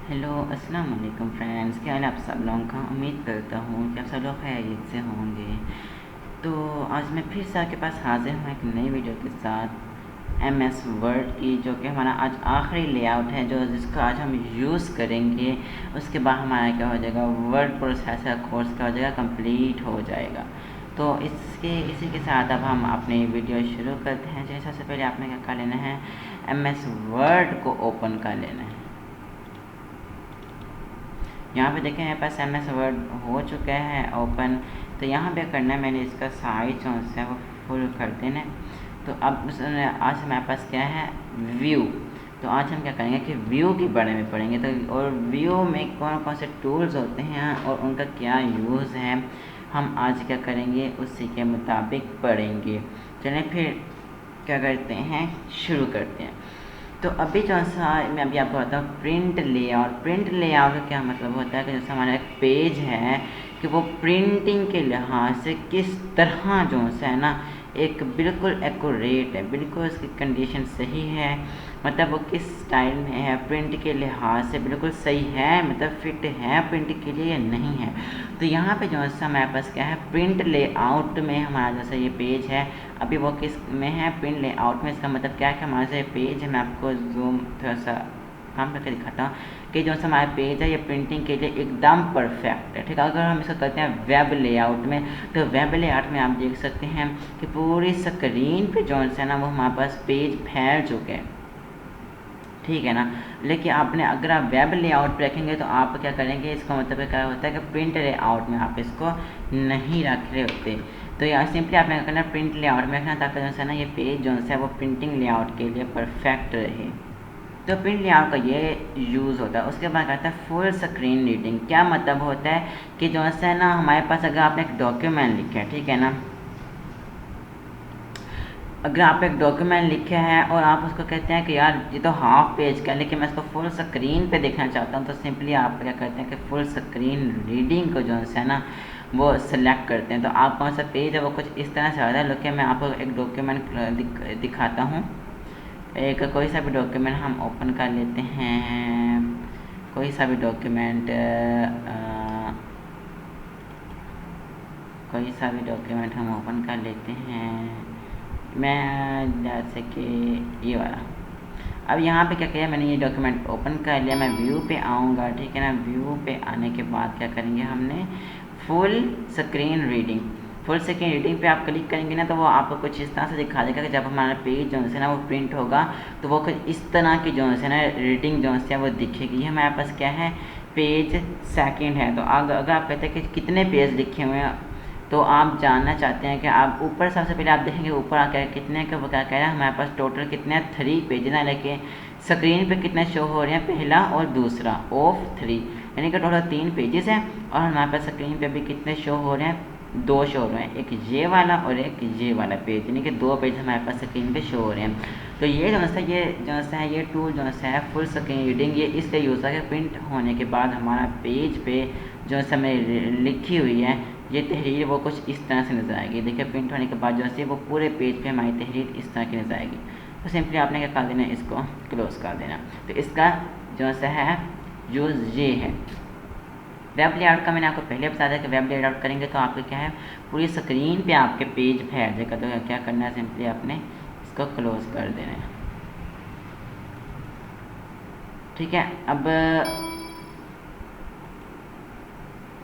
Hello अस्सलाम वालेकुम friends, क्या हाल है आप सब लोगों का। उम्मीद करता हूँ कि आप सब लोग खैरियत से होंगे। तो आज मैं फिर से आपके पास हाजिर हूँ एक नई वीडियो के साथ एमएस वर्ड की, जो कि हमारा आज आखिरी लेआउट है जो जिसका आज हम यूज़ करेंगे। उसके बाद हमारा क्या हो जाएगा, वर्ड प्रोसेसर कोर्स क्या हो जाएगा, कंप्लीट हो जाएगा। तो इसी के साथ अब हम अपनी वीडियो शुरू करते हैं। जैसे सबसे पहले आपने क्या कर लेना है, एमएस वर्ड को ओपन कर लेना है। यहाँ पे देखें मेरे पास एमएस वर्ड हो चुका है ओपन। तो यहाँ पे करना है, मैंने इसका साइज जो है वो फुल कर देना है। तो अब आज हमारे पास क्या है, व्यू। तो आज हम क्या करेंगे कि व्यू के बारे में पढ़ेंगे। तो और व्यू में कौन कौन से टूल्स होते हैं और उनका क्या यूज़ है, हम आज क्या करेंगे उसी के मुताबिक पढ़ेंगे। चलें फिर क्या करते हैं, शुरू करते हैं। तो अभी जो सा मैं अभी आपको बताता हूँ प्रिंट लेआउट। प्रिंट लेआउट का क्या मतलब होता है कि जैसे हमारा एक पेज है कि वो प्रिंटिंग के लिहाज से किस तरह जो है ना एक बिल्कुल एक्यूरेट है, बिल्कुल उसकी कंडीशन सही है, मतलब वो किस स्टाइल में है, प्रिंट के लिहाज से बिल्कुल सही है, मतलब फिट है प्रिंट के लिए या नहीं है। तो यहाँ पे जो है हमारे पास क्या है, प्रिंट लेआउट में हमारा जैसा ये पेज है, अभी वो किस में है, प्रिंट लेआउट में। इसका मतलब क्या है कि हमारा से पेज है, मैं आपको जूम थोड़ा सा काम करके दिखाता हूँ कि जो हमारा पेज है ये प्रिंटिंग के लिए एकदम परफेक्ट है। ठीक है, अगर हम इसको करते हैं वेब लेआउट में, तो वेब लेआउट में आप देख सकते हैं कि पूरी स्क्रीन पे जो है ना वो हमारे पास पेज फैल चुके हैं, ठीक है ना। लेकिन आपने अगर आप वेब लेआउट पर रखेंगे तो आप क्या करेंगे, इसका मतलब क्या होता है कि प्रिंट लेआउट में आप इसको नहीं रख रहे होते। तो यहाँ सिंपली आपने करना प्रिंट लेआउट में रखना, ताकि जो है ना ये पेज जो है वो प्रिंटिंग लेआउट के लिए परफेक्ट रहे। तो प्रिंट लेआउट का ये यूज़ होता है। उसके बाद कहता है फुल स्क्रीन रीडिंग। क्या मतलब होता है कि जो है ना हमारे पास अगर आपने एक डॉक्यूमेंट लिखा है, ठीक है ना, अगर आप एक डॉक्यूमेंट लिखे हैं और आप उसको कहते हैं कि यार ये तो हाफ पेज का, लेकिन मैं इसको फुल स्क्रीन पे देखना चाहता हूँ, तो सिंपली आप क्या करते हैं कि फुल स्क्रीन रीडिंग को जो है ना वो सेलेक्ट करते हैं। तो आप कौन सा पेज है वो कुछ इस तरह से आता है। लेकिन मैं आपको एक डॉक्यूमेंट दिखाता हूँ। एक कोई सा भी डॉक्यूमेंट हम ओपन कर लेते हैं, कोई सा भी डॉक्यूमेंट, कोई सा भी डॉक्यूमेंट हम ओपन कर लेते हैं। मैं जैसे कि ये वाला, अब यहाँ पे क्या किया मैंने, ये डॉक्यूमेंट ओपन कर लिया। मैं व्यू पे आऊँगा, ठीक है ना। व्यू पे आने के बाद क्या करेंगे, हमने full screen reading, full screen reading पे आप क्लिक करेंगे ना तो वो आपको कुछ इस तरह से दिखा देगा कि जब हमारा पेज जो है ना वो प्रिंट होगा तो वो कुछ इस तरह की जो है ना रीडिंग जो है वो दिखेगी। हमारे पास क्या है, पेज सेकंड है। तो अगर आप कहते हैं कि कितने पेज लिखे हुए हैं, तो आप जानना चाहते हैं कि आप ऊपर सबसे पहले आप देखेंगे ऊपर आकर कितने का वो क्या कह रहा है, हमारे पास टोटल कितने 3 पेज ना, लेकिन स्क्रीन पे कितने शो हो रहे हैं, पहला और दूसरा ऑफ 3, यानी कि टोटल 3 पेजेस हैं। और हमारे पास स्क्रीन पे भी कितने शो हो रहे हैं, 2 शो हो रहे हैं, एक ये वाला और एक ये वाला पेज, यानी कि 2 पेज हमारे पास स्क्रीन पे शो हो रहे हैं। तो ये जो है ये टूल जो है फुल स्क्रीन रीडिंग, ये इसलिए यूज़ है कि प्रिंट होने के बाद हमारा पेज पे जो समय लिखी हुई है ये तहरीर वो कुछ इस तरह से नज़र आएगी। देखिए प्रिंट होने के बाद जो है वो पूरे पेज पे हमारी तहरीर इस तरह की नज़र आएगी। तो सिंपली आपने क्या कर देना, इसको क्लोज़ कर देना। तो इसका जो है यूज़ ये है। वेब लेआउट का मैंने आपको पहले बताया था कि वेब लेआउट करेंगे तो आपके क्या है, पूरी स्क्रीन पे आपके पेज फैल जाएगा। तो क्या करना है, सिंपली आपने इसको क्लोज़ कर देना है, ठीक है। अब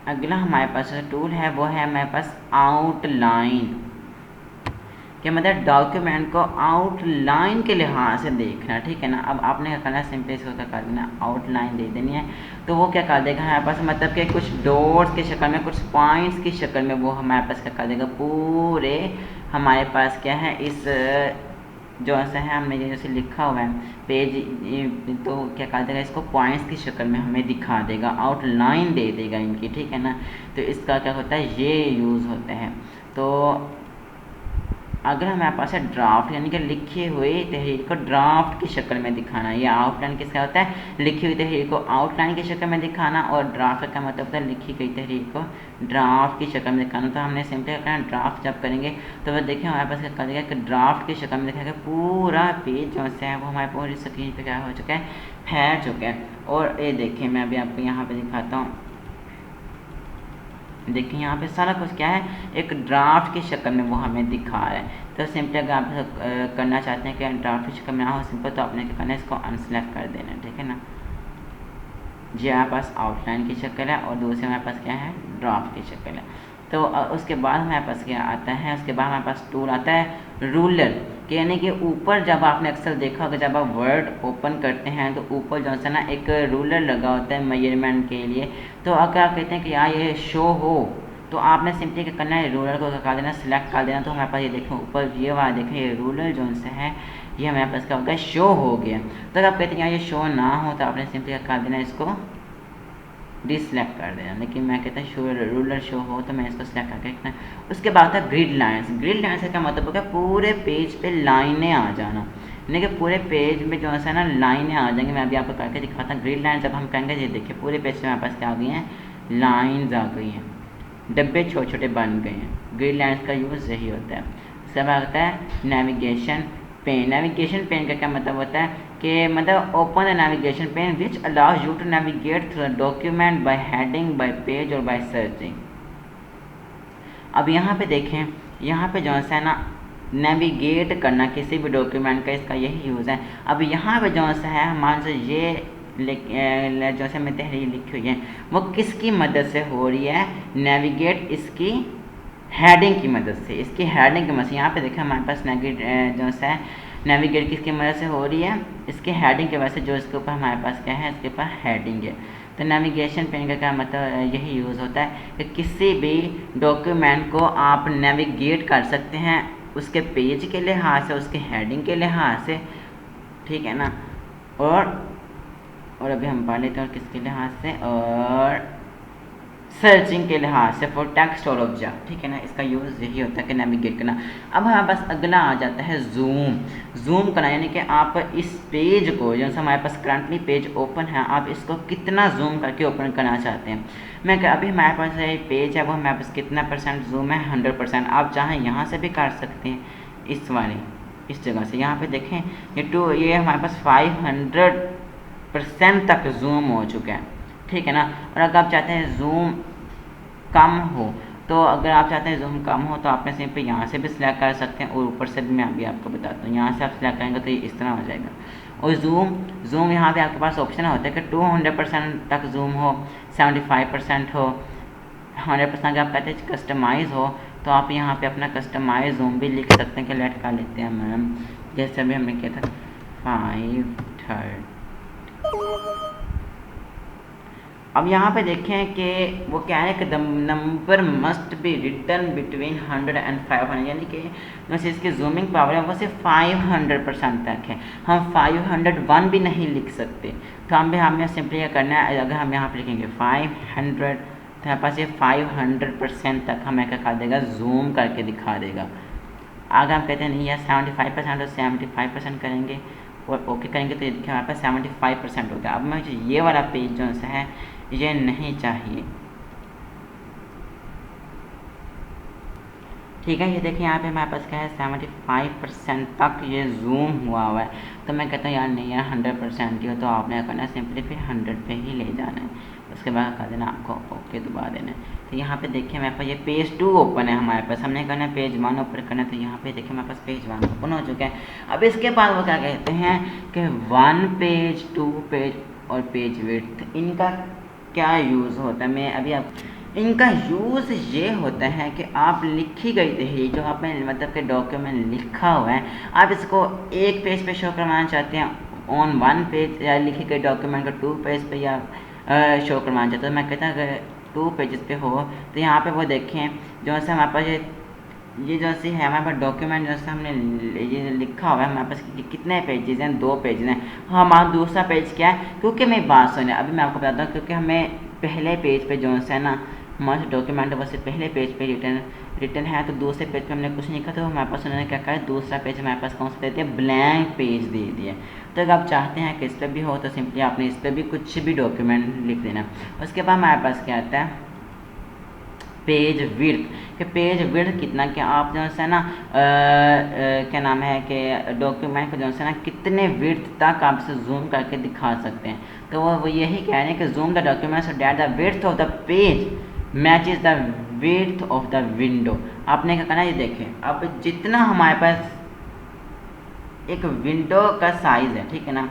अगला हमारे पास जो टूल है वो है हमारे पास आउटलाइन। क्या मतलब डॉक्यूमेंट को आउटलाइन के लिहाज से देखना, ठीक है ना। अब आपने क्या करना है, सिंपली इसको क्या कर देना, आउटलाइन दे देनी है। तो वो क्या कर देगा हमारे पास, मतलब कि कुछ डॉट्स की शक्ल में, कुछ पॉइंट्स की शक्ल में वो हमारे पास क्या कर देगा, पूरे हमारे पास क्या है इस जो ऐसा है हमने जैसे लिखा हुआ है पेज, तो क्या कर देगा, इसको पॉइंट्स की शक्ल में हमें दिखा देगा, आउटलाइन दे देगा इनकी, ठीक है ना। तो इसका क्या होता है, ये यूज़ होता है। तो अगर हमारे पास है ड्राफ्ट यानी कि लिखी हुई तहरीर को ड्राफ्ट की शक्ल में दिखाना, या आउटलाइन किसका होता है, लिखी हुई तहरीर को आउटलाइन की शक्ल में दिखाना, और ड्राफ्ट का मतलब होता है लिखी गई तहरीर को ड्राफ्ट की शक्ल में दिखाना। तो हमने सिंपली करना ड्राफ्ट जब करेंगे तो वह देखिए हमारे पास क्या करेगा कि ड्राफ्ट की शक्ल में दिखाएगा, पूरा पेज जो है वो हमारे पूरी स्क्रीन पर क्या हो चुका है, फैल चुका है। और ये देखिए मैं अभी आपको यहाँ पर दिखाता हूँ, देखिए यहाँ पे सारा कुछ क्या है, एक ड्राफ्ट की शक्ल में वो हमें दिखा रहा है। तो सिंपली अगर आप करना चाहते हैं कि ड्राफ्ट की शक्ल में ना हो सिंपल, तो आपने क्या करना है, इसको अनसेलेक्ट कर देना है, ठीक है ना। जी हमारे पास आउटलाइन की शक्ल है और दूसरे हमारे पास क्या है, ड्राफ्ट की शक्ल है। तो उसके बाद हमारे पास क्या आता है, उसके बाद हमारे पास टूल आता है रूलर, यानी कि ऊपर जब आपने अक्सर देखा होगा जब आप वर्ड ओपन करते हैं तो ऊपर जो है ना एक रूलर लगा होता है मेजरमेंट के लिए। तो अगर आप कहते हैं कि यार ये शो हो, तो आपने सिंपली क्या करना है, रूलर को कर देना, सिलेक्ट कर देना। तो हमारे पास ये देखो ऊपर ये वाला देखें, ये रूलर जो है ये हमारे पास क्या होगा, शो हो गया। तो अगर आप कहते हैं यार ये शो ना हो, तो आपने सिंपली क्या कर देना, इसको डिसलेक्ट कर देना। लेकिन मैं कहता हूँ रूलर शो हो तो मैं इसको सिलेक्ट करके रखना। उसके बाद था ग्रिड लाइन्स। ग्रिड लाइन्स का क्या मतलब होगा, पूरे पेज पे लाइनें आ जाना, यानी कि पूरे पेज में जो है ना लाइनें आ जाएंगी। मैं अभी आपको करके दिखाता हूँ। ग्रिड लाइन जब हम कहेंगे, ये देखिए पूरे पेज पे हमारे पास क्या आ गई हैं, लाइन्स आ गई हैं, डब्बे छोटे छोटे बन गए हैं। ग्रिड लाइन्स का यूज़ यही होता है। उसके बाद होता है नेविगेशन पेन। नेविगेशन पेन का क्या मतलब होता है कि मतलब open the navigation pane which allows you to navigate through the document by heading, by page और बाय सर्चिंग। अब यहाँ पे देखें, यहाँ पे जो है ना नेविगेट करना किसी भी डॉक्यूमेंट का, इसका यही यूज़ है। अब यहाँ पे जो है मान लो ये जो से मैं तहरीर लिखी हुई है वो किसकी मदद से हो रही है, नेविगेट इसकी हेडिंग की मदद से, इसकी हेडिंग की मदद से। यहाँ पे देखें हमारे पास जो है नेविगेट किसकी मदद से हो रही है, इसके हेडिंग की वजह से, जो इसके ऊपर हमारे पास क्या है, इसके ऊपर हेडिंग है। तो नेविगेशन पेन का क्या मतलब यही यूज़ होता है कि किसी भी डॉक्यूमेंट को आप नेविगेट कर सकते हैं उसके पेज के लिहाज से, उसके हेडिंग के लिहाज से, ठीक है ना। और अभी हम पढ़ लेते हैं किसके लिहाज से, और सर्चिंग के लिहाज से, फॉर टेक्स्ट और ऑब्जेक्ट, ठीक है ना। इसका यूज़ यही होता है कि नेविगेट करना। अब हमारे पास अगला आ जाता है जूम। जूम करना यानी कि आप इस पेज को, जो हमारे पास करंटली पेज ओपन है, आप इसको कितना जूम करके ओपन करना चाहते हैं। मैं अभी हमारे पास ये पेज है वो हमारे पास कितना % जूम है, 100%। आप चाहें यहाँ से भी कर सकते हैं, इस जगह से। यहाँ पे देखें ये हमारे पास 500% तक जूम हो चुका है, ठीक है ना। और अगर आप चाहते हैं जूम कम हो, तो अगर आप चाहते हैं जूम कम हो तो आपने सिंपल यहाँ से भी सिलेक्ट कर सकते हैं, और ऊपर से भी मैं अभी आपको बताता हूँ। यहाँ से आप सिलेक्ट करेंगे तो ये इस तरह हो जाएगा। और जूम यहाँ पे आपके पास ऑप्शन होता है कि 200% तक जूम हो, 75% हो, 100%। अगर आप कहते हैं कस्टमाइज़ हो, तो आप यहाँ पे अपना कस्टमाइज जूम भी लिख सकते हैं कि लेट कर लेते हैं मैम, जैसे अभी हमने किया था 530। अब यहाँ पे देखें कि वो क्या है कि the number must be return between 100 and 500, यानी कि वैसे इसकी जूमिंग पावर है वो सिर्फ 500% तक है। हम 501 भी नहीं लिख सकते। तो हमें सिंपली क्या करना है, अगर हम यहाँ पे लिखेंगे 500, तो हमारे पास ये 500% तक हमें क्या कर देगा, जूम करके दिखा देगा। अगर हम कहते हैं नहीं यार 75% तो 75% करेंगे और ओके करेंगे, तो ये देखिए हमारे पास 75% हो गया। अब मुझे ये वाला पेज जो है ये नहीं चाहिए, ठीक है। ये देखिए यहाँ पे हमारे पास क्या है, 75% तक ये जूम हुआ है। तो मैं कहता हूँ यार नहीं यार 100% ही हो, तो आपने करना है सिंपली फिर 100 पे ही ले जाना है। उसके बाद कर देना आपको ओके दबा देना है। तो यहाँ पे देखिए हमारे पास ये पेज 2 ओपन है हमारे पास, हमने करना है पेज 1 ओपन करना है। तो यहाँ पे देखिए हमारे पास पेज 1 ओपन हो चुका है। अब इसके बाद वो क्या कहते हैं कि 1 पेज, 2 पेज और पेज विड्थ, इनका क्या यूज़ होता है। मैं अभी आप इनका यूज़ ये होता है कि आप लिखी गई तहरीर जो आपने मतलब कि डॉक्यूमेंट लिखा हुआ है, आप इसको एक पेज पे शो करवाना चाहते हैं ऑन 1 पेज, या लिखी गई डॉक्यूमेंट को 2 पेज पे या शो करवाना चाहते हैं। तो मैं कहता हूँ अगर 2 पेजेस पे हो तो यहाँ पे वो देखें जो है हमारे पास ये जो सी है हमारे पास डॉक्यूमेंट जो हमने ये लिखा हुआ है, हमारे पास कितने पेजेस हैं, 2 पेज हैं। हमारा दूसरा पेज क्या है, क्योंकि मैं बात सुने अभी मैं आपको बताता हूँ, क्योंकि हमें पहले पेज पे जो है ना हमारे पास डॉक्यूमेंट बस पहले पेज पे रिटर्न है, तो दूसरे पेज पे हमने कुछ नहीं लिखा, तो हमारे पास उन्होंने क्या कहा, दूसरा पेज हमारे पास कौन सा दे दिया, ब्लैंक पेज दे दिया। तो अगर आप चाहते हैं कि इस पर भी हो तो सिंपली आपने इस पर भी कुछ भी डॉक्यूमेंट लिख देना। उसके बाद हमारे पास क्या आता है, पेज विड्थ, कि पेज विड्थ कितना, कि आप जो है ना क्या नाम है कि डॉक्यूमेंट को जो है ना कितने विड्थ तक आप इसे जूम करके दिखा सकते हैं। तो वो यही कह रहे हैं कि zoom the document so that the width of the page matches the width of the window. आपने क्या करना है, ये देखें, अब जितना हमारे पास एक विंडो का साइज़ है, ठीक है ना,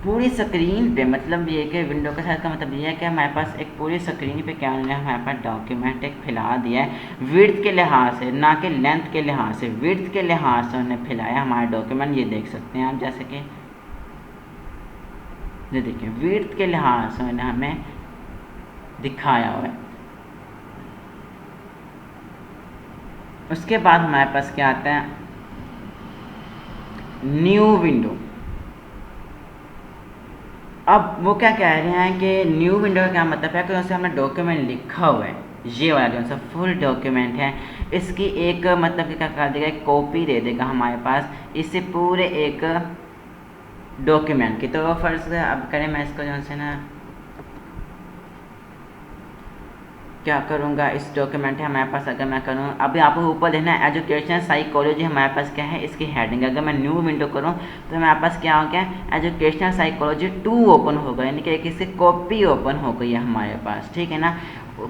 पूरी स्क्रीन पे, मतलब ये कि विंडो का साइज़ का मतलब ये है कि हमारे पास एक पूरी स्क्रीन पे क्या है, हमारे पास डॉक्यूमेंट एक फैला दिया है विड्थ के लिहाज से, ना कि लेंथ के लिहाज से, विड्थ के लिहाज से उन्होंने फैलाया हमारा डॉक्यूमेंट। ये देख सकते हैं आप, जैसे कि ये देखिए विड्थ के लिहाज से उन्होंने हमें दिखाया हुआ है। उसके बाद हमारे पास क्या आता है, न्यू विंडो। अब वो क्या कह रहे हैं कि न्यू विंडो का क्या मतलब है कि जैसे हमने डॉक्यूमेंट लिखा हुआ है, ये वाला जो सा फुल डॉक्यूमेंट है, इसकी एक मतलब कि क्या कर देगा, एक कॉपी दे देगा हमारे पास इससे पूरे एक डॉक्यूमेंट की। तो फर्स्ट अब करें, मैं इसको जो है ना क्या करूँगा, इस डॉक्यूमेंट है हमारे पास, अगर मैं करूँ, अभी आपको ऊपर देखना है एजुकेशनल साइकोलॉजी हमारे पास क्या है, इसकी हेडिंग। अगर मैं न्यू विंडो करूँ तो हमारे पास क्या हो गया, एजुकेशनल साइकोलॉजी 2 ओपन होगा, यानी कि इसकी कॉपी ओपन हो गई है हमारे पास, ठीक है ना।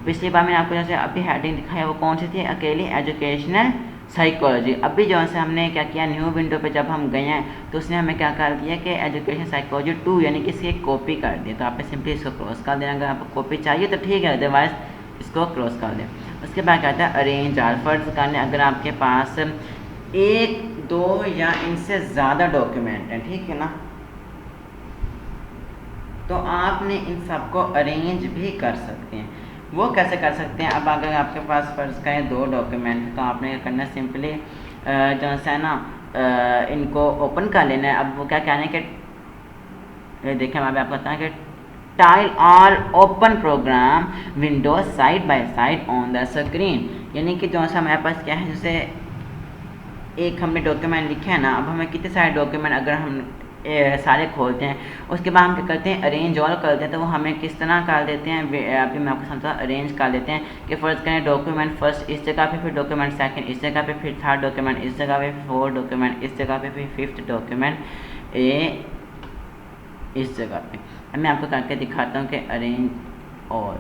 पिछली बार मैंने आपको जैसे अभी हेडिंग दिखाया वो कौन सी थी, अकेली एजुकेशनल साइकोलॉजी। अभी जो है हमने क्या किया, न्यू विंडो पे जब हम गए हैं तो उसने हमें क्या कर दिया कि एजुकेशन साइकोलॉजी 2 यानी कि इसकी एक कॉपी कर दी। तो आपने सिंपली इसको क्रॉस कर देना, अगर आपको कॉपी चाहिए तो ठीक है, अदरवाइज इसको क्रॉस कर दें। उसके बाद कहता है अरेंज आल, फर्ज करने अगर आपके पास 1, 2 या इनसे ज़्यादा डॉक्यूमेंट हैं, ठीक है ना, तो आपने इन सबको अरेंज भी कर सकते हैं। वो कैसे कर सकते हैं, अब अगर आपके पास फ़र्ज़ करें 2 डॉक्यूमेंट, तो आपने क्या करना है, सिंपली जो है ना इनको ओपन कर लेना है। अब वो क्या कहना है कि देखें, मैं आपको बताएं कि tile are open program window side by side on the screen, यानी कि जो सा हमारे पास क्या है, जैसे एक हमने डॉक्यूमेंट लिखा है ना, अब हमें कितने सारे डॉक्यूमेंट अगर हम सारे खोलते हैं, उसके बाद हम क्या करते हैं, अरेंज ऑल करते हैं। तो वो हमें किस तरह कर देते हैं, अभी मैं आपको समझा, अरेंज कर देते हैं कि फ़र्ज़ करें डॉक्यूमेंट फर्स्ट इस जगह पे, फिर डॉक्यूमेंट सेकंड इस जगह पे, फिर थर्ड डॉक्यूमेंट इस जगह पे, फोर्थ डॉक्यूमेंट इस जगह पे, फिर फिफ्थ डॉक्यूमेंट इस जगह पे। अब मैं आपको करके दिखाता हूँ कि अरेंज ऑल,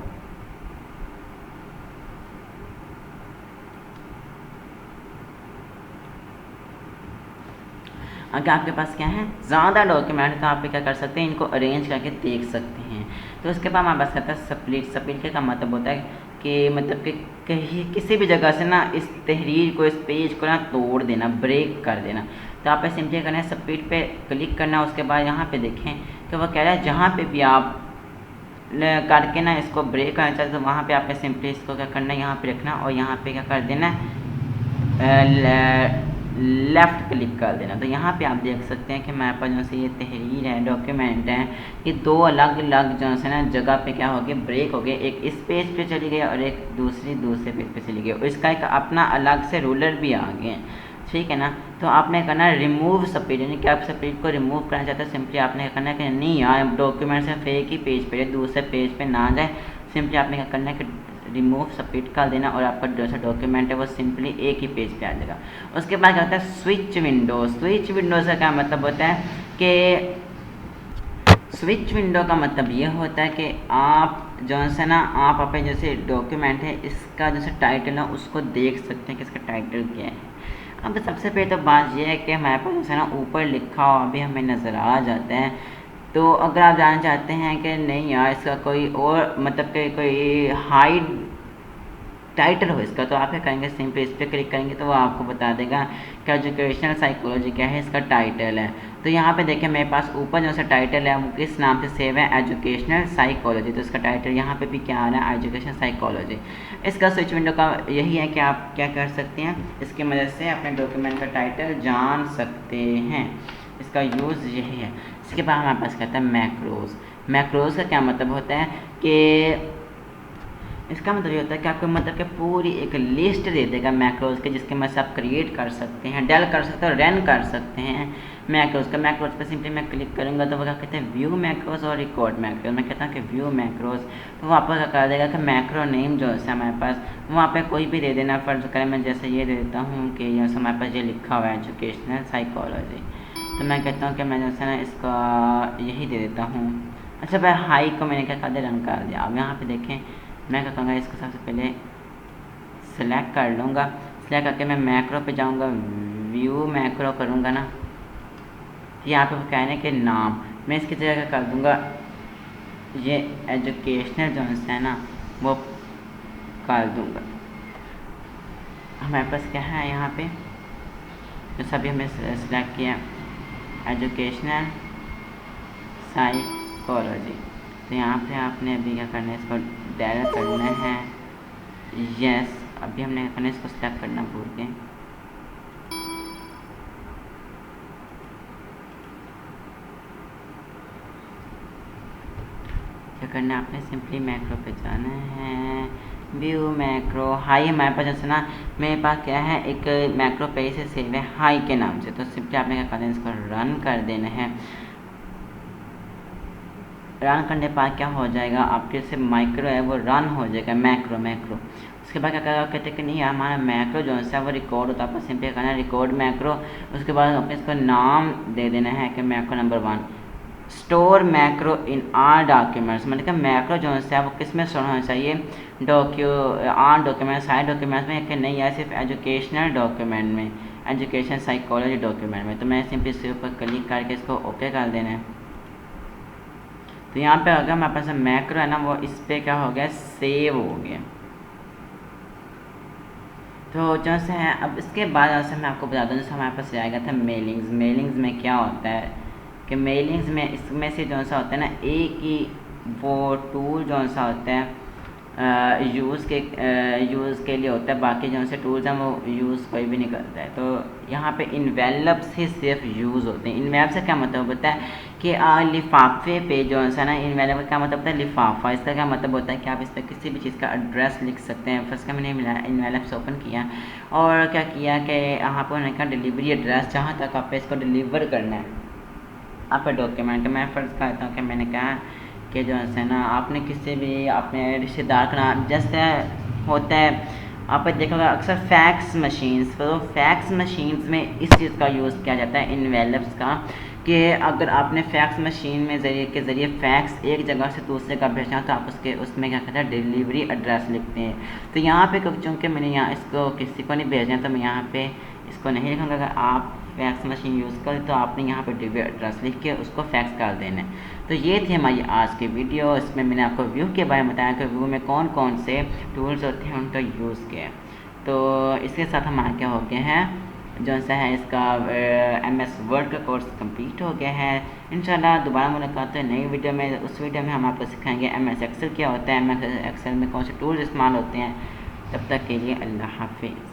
अगर आपके पास क्या है ज़्यादा डॉक्यूमेंट, तो आप क्या कर सकते हैं, इनको अरेंज करके देख सकते हैं। तो उसके बाद हमारे पास कहता है स्प्लिट। स्प्लिट का मतलब होता है कि मतलब कि कहीं किसी भी जगह से ना इस तहरीर को, इस पेज को ना तोड़ देना, ब्रेक कर देना। तो आप सिंपली करना है, स्प्लिट पे क्लिक करना। उसके बाद यहाँ पे देखें कि वह कह रहा है जहाँ पे भी आप करके ना इसको ब्रेक करना चाहते, तो वहाँ पे आपने सिंपली इसको क्या करना है, यहाँ पे रखना और यहाँ पे क्या कर देना, लेफ़्ट क्लिक कर देना। तो यहाँ पे आप देख सकते हैं कि हमारे पास जो से ये तहरीर है, डॉक्यूमेंट है, ये 2 अलग अलग जो है ना जगह पे क्या हो गया, ब्रेक हो गए। एक इस पेज पे चली गई और एक दूसरे पेज पे चली गई, और इसका एक अपना अलग से रूलर भी आ गए, ठीक है ना। तो आपने करना है रिमूव स्प्लिट, यानी कि आप स्प्लिट को रिमूव करना चाहते हैं, सिंपली आपने करना है कि नहीं यार डॉक्यूमेंट सिर्फ एक ही पेज पे, दूसरे पेज पे ना जाए, सिंपली आपने क्या करना है कि रिमूव स्प्लिट कर देना और आपका जो सा डॉक्यूमेंट है वो सिंपली एक ही पेज पे आ जाएगा। उसके बाद क्या होता है स्विच विंडो। स्विच विंडो से क्या मतलब होता है कि स्विच विंडो का मतलब ये होता है कि आप जो है ना आप अपने जैसे डॉक्यूमेंट है इसका जैसे टाइटल है उसको देख सकते हैं कि इसका टाइटल क्या है। अब सबसे पहले तो बात यह है कि हमारे पास जैसे ना ऊपर लिखा हुआ अभी हमें नज़र आ जाता है। तो अगर आप जानना चाहते हैं कि नहीं यार इसका कोई और मतलब कि कोई हाई टाइटल हो इसका, तो आप क्या करेंगे, सिंपली इस पर क्लिक करेंगे तो वो आपको बता देगा कि एजुकेशनल साइकोलॉजी क्या है, इसका टाइटल है। तो यहाँ पे देखें मेरे पास ऊपर जो सा टाइटल है वो किस नाम से सेव है, एजुकेशनल साइकोलॉजी। तो इसका टाइटल यहाँ पे भी क्या आ रहा है, एजुकेशनल साइकोलॉजी। इसका स्विच विंडो का यही है कि आप क्या कर सकते हैं, इसकी मदद से अपने डॉक्यूमेंट का टाइटल जान सकते हैं, इसका यूज़ यही है। इसके बाद हमारे पास कहता है मैक्रोज। मैक्रोज का क्या मतलब होता है कि इसका मतलब ये होता है कि आपको मतलब कि पूरी एक लिस्ट दे देगा मैक्रोज के, जिसके मदद से आप क्रिएट कर सकते हैं, डेल कर सकते हैं और रन कर सकते हैं मैक्रोज का। मैक्रोज पर सिंपली मैं क्लिक करूँगा तो वो क्या कहते हैं, व्यू मैक्रोज और रिकॉर्ड मैक्रोज। मैं कहता हूँ कि व्यू मैक्रोज, तो वहाँ पर क्या कर देगा कि मैक्रो नेम जो है हमारे पास वहाँ पे कोई भी दे देना। फर्ज करें मैं जैसे ये दे देता हूँ कि जैसे हमारे पास ये लिखा हुआ है एजुकेशनल साइकोलॉजी, तो मैं कहता हूँ कि मैं जैसे ना इसका यही दे देता हूँ। अच्छा भाई हाई को मैंने क्या कर दिया, रन कर दिया। अब यहाँ पे देखें मैं क्या करूँगा, इसको सबसे पहले सेलेक्ट कर लूँगा। सेलेक्ट करके मैं मैक्रो पे जाऊँगा, व्यू मैक्रो करूँगा ना, यहाँ पे कहने के नाम मैं इसकी जगह कर दूँगा ये एजुकेशनल जो है ना वो कर दूँगा। हमारे पास क्या है यहाँ पे, तो सभी हमने सेलेक्ट किया एजुकेशनल साइकोलॉजी। तो यहाँ पे आपने अभी क्या करना है, इसको डायरेक्ट करना है यस। अभी हमने क्या करना है, इसको सेलेक्ट करना भूल गए। क्या करना है, आपने सिंपली मैक्रो पे जाना है, व्यू मैक्रो हाई। हमारे पास जैसे ना मेरे पास क्या है, एक मैक्रो पे से सेव है हाई के नाम से, तो सिंपली आपने क्या करना है, इसको रन कर देना है। रन करने के बाद क्या हो जाएगा, आपके से माइक्रो है वो रन हो जाएगा, मैक्रो मैक्रो। उसके बाद क्या करेगा, कहते हैं कि नहीं हमारा मैक्रो जो है वो रिकॉर्ड होता है, आपको सिंपली करना है रिकॉर्ड मैक्रो। उसके बाद अपने इसको नाम दे देना है कि macro number 1 store macro in are documents. मतलब कि मैक्रो जो है वो किस में स्टोर होना चाहिए, आर डॉक्यूमेंट सारे डॉक्यूमेंट्स में, कि नहीं है सिर्फ एजुकेशनल डॉक्यूमेंट में, एजुकेशन साइकोलॉजी डॉक्यूमेंट में। तो मैं सिंपली इसके ऊपर क्लिक करके इसको ओके कर देना है। तो यहाँ पे अगर हमारे पास मैक्रो है ना वो इस पर क्या हो गया, सेव हो गया। तो जैसे है अब इसके बाद जैसे मैं आपको बता दूँ, जैसे हमारे पास आएगा था मेलिंग्स। मेलिंग्स में क्या होता है कि मेलिंग्स में इसमें से जो सा होता है ना, एक ही वो टूल जो सा होता है यूज़ के लिए होता है, बाकी जो से टूल्स हैं वो यूज़ कोई भी नहीं करता है। तो यहाँ पे इन्वेलप्स ही सिर्फ यूज़ होते हैं। इन्वेलप से क्या मतलब होता है कि लिफाफे पे जो है ना, इन्वेलप का क्या मतलब होता है, लिफाफा। इसका क्या मतलब होता है कि आप इस पर किसी भी चीज़ का एड्रेस लिख सकते हैं। फर्स्ट का मैंने मिला इन्वेलप से ओपन किया और क्या किया कि यहाँ पर उन्होंने कहा डिलीवरी एड्रेस, जहाँ तक आप इसको डिलीवर करना है आप डॉक्यूमेंट। मैं फ़र्ज़ करता हूँ कि मैंने कहा कि जो है ना आपने किसी भी अपने रिश्तेदार का नाम, जैसे होता है आप देखोगे अक्सर फैक्स मशीन्स, तो फैक्स मशीन्स में इस चीज़ का यूज़ किया जाता है इन्वेलप्स का, कि अगर आपने फैक्स मशीन में के ज़रिए फैक्स एक जगह से दूसरे का भेजना तो आप उसमें क्या कहते हैं डिलीवरी एड्रेस लिखते हैं। तो यहाँ पे चूँकि मैंने यहाँ इसको किसी को नहीं भेजना तो मैं यहाँ पे इसको नहीं लिखूँगा। अगर आप फैक्स मशीन यूज़ करें तो आपने यहाँ पे डिलीवरी एड्रेस लिख के उसको फैक्स कर देना है। तो ये थी हमारी आज की वीडियो। इसमें मैंने आपको व्यू के बारे में बताया कि व्यू में कौन कौन से टूल्स होते हैं उनका यूज़ किया। तो इसके साथ हम आगे हो गए हैं, जो सा है इसका MS वर्ड का कोर्स कंप्लीट हो गया है। इंशाल्लाह दोबारा मुलाकात है नई वीडियो में। उस वीडियो में हम आपको सिखाएंगे MS एक्सेल क्या होता है, MS एक्सेल में कौन से टूल्स इस्तेमाल होते हैं। तब तक के लिए अल्लाह हाफिज़।